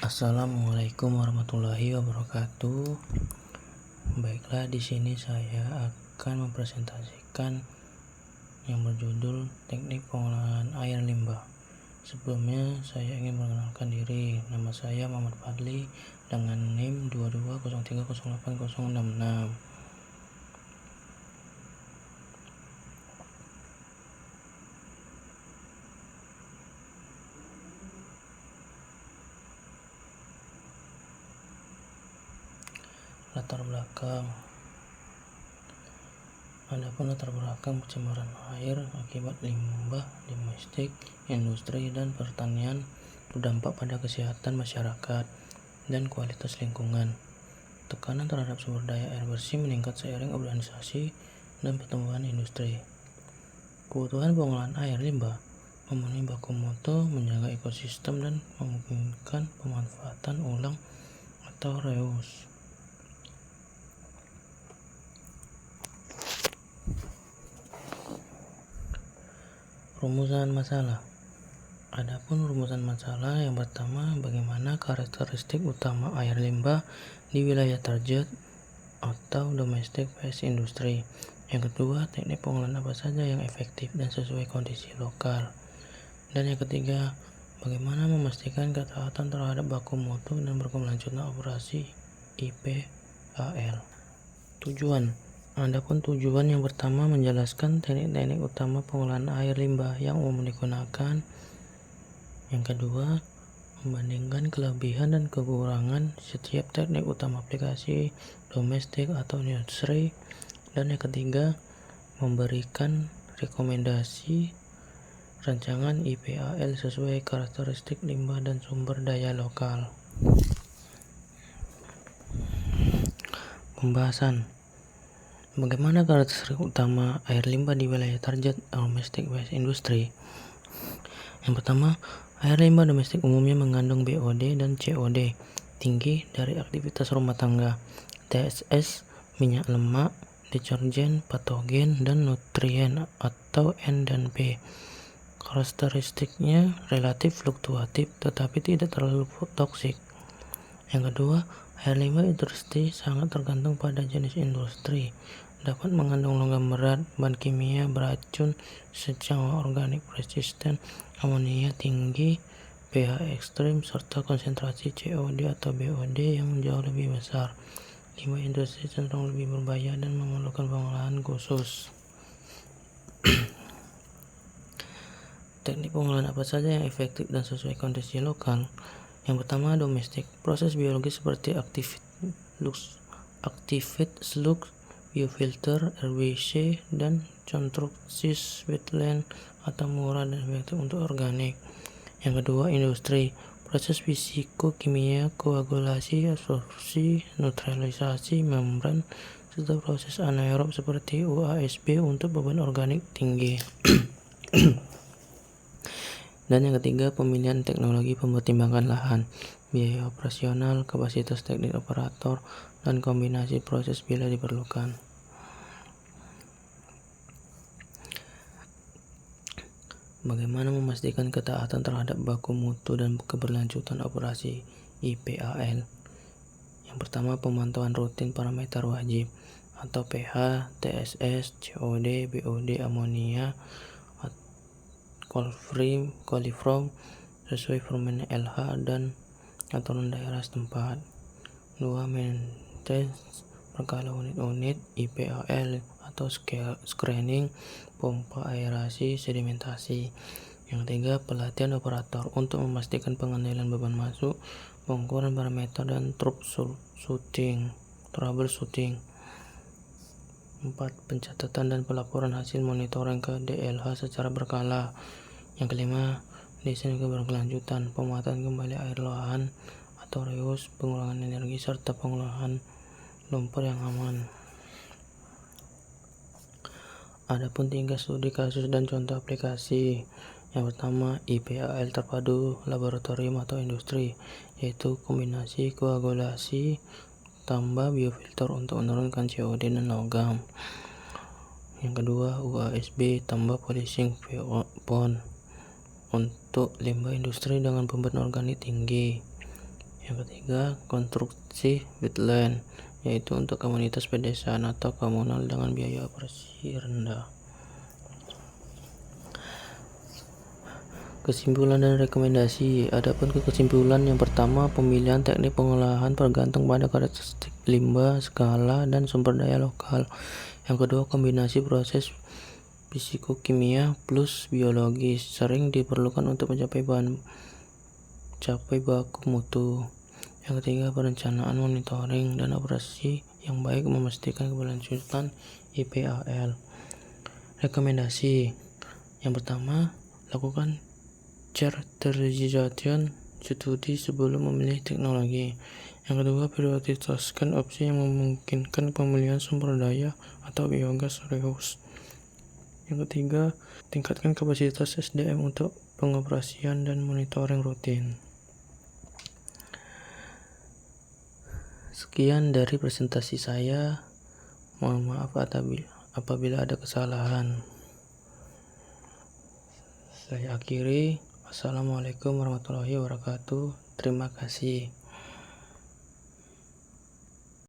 Assalamualaikum warahmatullahi wabarakatuh. Baiklah, di sini saya akan mempresentasikan yang berjudul Teknik Pengolahan Air Limbah. Sebelumnya saya ingin mengenalkan diri. Nama saya Muhammad Fadli dengan NIM 220308066. Latar belakang. Adapun latar belakang pencemaran air akibat limbah domestik, industri, dan pertanian berdampak pada kesehatan masyarakat dan kualitas lingkungan. Tekanan terhadap sumber daya air bersih meningkat seiring urbanisasi dan pertumbuhan industri. Kebutuhan pengolahan air limbah memenuhi baku mutu, menjaga ekosistem, dan memungkinkan pemanfaatan ulang atau reuse. Rumusan masalah. Adapun rumusan masalah yang pertama, bagaimana karakteristik utama air limbah di wilayah target atau domestic waste industry. Yang kedua, teknik pengolahan apa saja yang efektif dan sesuai kondisi lokal. Dan yang ketiga, bagaimana memastikan ketaatan terhadap baku mutu dan berkelanjutan operasi IPAL. Tujuan. Adapun tujuan yang pertama, menjelaskan teknik-teknik utama pengolahan air limbah yang umum digunakan. Yang kedua, membandingkan kelebihan dan kekurangan setiap teknik utama aplikasi domestik atau industri. Dan yang ketiga, memberikan rekomendasi rancangan IPAL sesuai karakteristik limbah dan sumber daya lokal. Pembahasan. Bagaimana karakteristik utama air limbah di wilayah target domestic waste industry? Yang pertama, air limbah domestik umumnya mengandung BOD dan COD tinggi dari aktivitas rumah tangga, TSS, minyak lemak, deterjen, patogen, dan nutrien atau N dan P. Karakteristiknya relatif fluktuatif tetapi tidak terlalu toksik. Yang kedua, air limbah industri sangat tergantung pada jenis industri. Dapat mengandung logam berat, bahan kimia beracun, senyawa organik persisten, amonia tinggi, pH ekstrim, serta konsentrasi COD atau BOD yang jauh lebih besar. Limbah industri cenderung lebih berbahaya dan memerlukan pengolahan khusus. Teknik pengolahan apa saja yang efektif dan sesuai kondisi lokal? Yang pertama, domestik. Proses biologis seperti activate sludge, biofilter, RBC, dan konstruksis wetland atau murah dan efektif untuk organik. Yang kedua, industri. Proses fisiko-kimia, koagulasi, absorpsi, neutralisasi membran, serta proses anaerob seperti UASB untuk beban organik tinggi. Dan yang ketiga, pemilihan teknologi pempertimbangan lahan, biaya operasional, kapasitas teknik operator, dan kombinasi proses bila diperlukan. Bagaimana memastikan ketaatan terhadap baku mutu dan keberlanjutan operasi IPAL? Yang pertama, pemantauan rutin parameter wajib atau pH, TSS, COD, BOD, amonia, coliform sesuai formulir LH dan aturan daerah setempat. 2. Maintenance berkala unit-unit IPAL atau screening, pompa aerasi, sedimentasi. Yang ketiga, pelatihan operator untuk memastikan pengendalian beban masuk, pengukuran parameter, dan troubleshooting. 4. Pencatatan dan pelaporan hasil monitoring ke DLH secara berkala. Yang kelima, desain keberkelanjutan, pemuatan kembali air lahan atau reuse, pengurangan energi, serta pengolahan lumpur yang aman. Adapun 3 studi kasus dan contoh aplikasi. Yang pertama, IPAL terpadu laboratorium atau industri, yaitu kombinasi koagulasi tambah biofilter untuk menurunkan COD dan logam. Yang kedua, UASB tambah polishing pond untuk limbah industri dengan beban organik tinggi. Yang ketiga, konstruksi wetland, yaitu untuk komunitas pedesaan atau komunal dengan biaya operasi rendah. Kesimpulan dan rekomendasi. Adapun kesimpulan yang pertama, pemilihan teknik pengolahan bergantung pada karakteristik limbah, skala, dan sumber daya lokal. Yang kedua, kombinasi proses fisikokimia plus biologis sering diperlukan untuk mencapai baku mutu. Yang ketiga, perencanaan, monitoring, dan operasi yang baik memastikan keberlangsungan IPAL. Rekomendasi. Yang pertama, lakukan characterization studi sebelum memilih teknologi. Yang kedua, prioritaskan opsi yang memungkinkan pemilihan sumber daya atau biogas reuse. Yang ketiga, tingkatkan kapasitas SDM untuk pengoperasian dan monitoring rutin. Sekian dari presentasi saya. Mohon maaf apabila ada kesalahan. Saya akhiri. Assalamualaikum warahmatullahi wabarakatuh. Terima kasih.